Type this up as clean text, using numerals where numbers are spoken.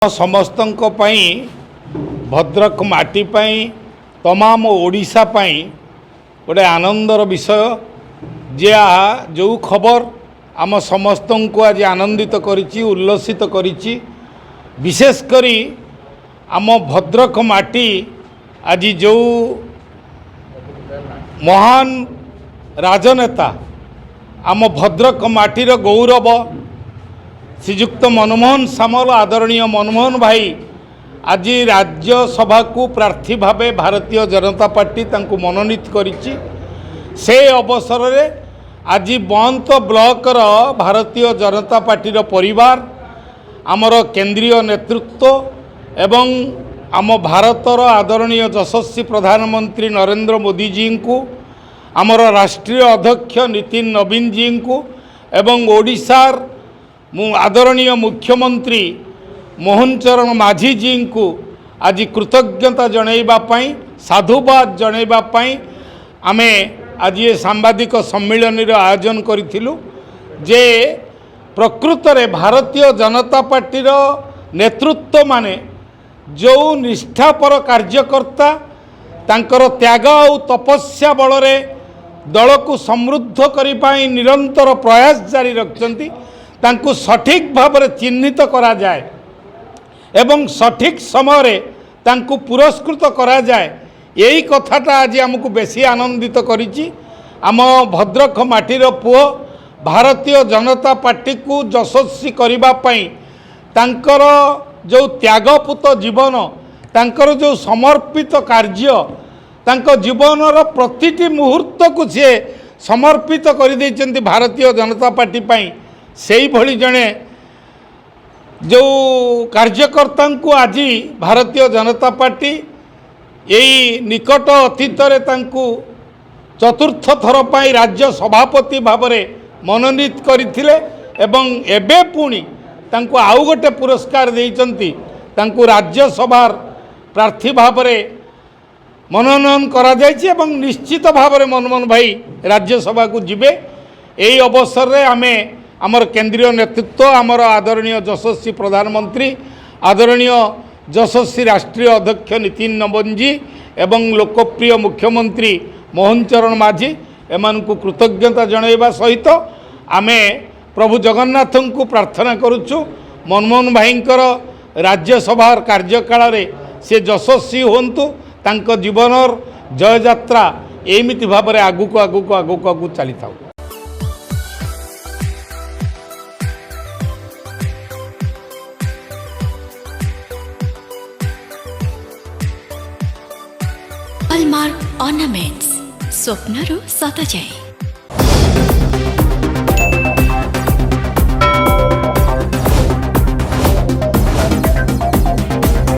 समस्तंक पई भद्रक माटी पई तमाम ओडिशा पई गोटे आनंदर विषय जे जो खबर आम समस्त को आज आनंदित करिछि उल्लसित करिछि। विशेष करी आम भद्रक माटी आज जो महान राजनेता आम भद्रक माटीर गौरव श्रीजुक्त मनमोहन सामल आदरणीय मनमोहन भाई आज राज्यसभा को प्रार्थी भावे भारतीय जनता पार्टी तांको मनोनीत करिछि। से अवसर रे आज बंत ब्लॉकर भारतीय जनता पार्टी परिवार आमर केंद्रीय नेतृत्व एवं आम भारतर आदरणीय यशस्वी प्रधानमंत्री नरेंद्र मोदी जी को आमर राष्ट्रीय अध्यक्ष नितिन नवीन जी को एवं ओडिशार आदरणीय मुख्यमंत्री मोहन चरण माझी जी को आज कृतज्ञता जनइबापी साधुवाद जनइबापी आमे आज ये सांबादिक सम्मिलन आयोजन करिथिलु। जे प्रकृत रे भारतीय जनता पार्टी नेतृत्व माने जो निष्ठापर कार्यकर्ता तांकर त्याग और तपस्या बल रे दल को समृद्ध करिपाई निरंतर प्रयास जारी रखचंती तांको सठिक भाव में चिन्हित करा जाए एवं सठिक समय रे तांको पुरस्कृत करा जाए। यही कथाटा आज आमको बेसी आनंदित करिछि। आम भद्रक माटीर पुओ भारतीय जनता पार्टी को यशस्वी करिबा पई तांकर जो त्यागपूत जीवन तांकर जो समर्पित कार्य तांको जीवनर प्रतिटी मुहूर्त को सी समर्पित कर देइछन्ति भारतीय जनता पार्टी पई। से भली जड़े जो कार्यकर्ता को आज भारतीय जनता पार्टी यही निकट अतीत चतुर्थ थर पर राज्य सभापति भाव में मनोनीत करथिले एवं एबे पुणी तांको आउ गोटे पुरस्कार देइचंती तांको राज्यसभार प्रार्थी भाव में मनोनयन करा जायछि एवं निश्चित भाव में मनमोहन भाई राज्यसभा को जिबे। यही अवसर रे आमे आमर केंद्रीय नेतृत्व आमर आदरणीय यशस्वी प्रधानमंत्री आदरणीय यशस्वी राष्ट्रीय अध्यक्ष नितिन नवीन जी एवं लोकप्रिय मुख्यमंत्री मोहन चरण माझी एमान को कृतज्ञता जनइबा सहित आमे प्रभु जगन्नाथ को प्रार्थना करुचु मनमोहन भाईंकर राज्यसभा कार्यकाल रे से यशस्वी होंतु तांको जीवनर जय यात्रा एमिति भाव में आगुक चली थाउ। हॉलमार्क ऑर्नामेंट्स स्वप्नरू सत जाए।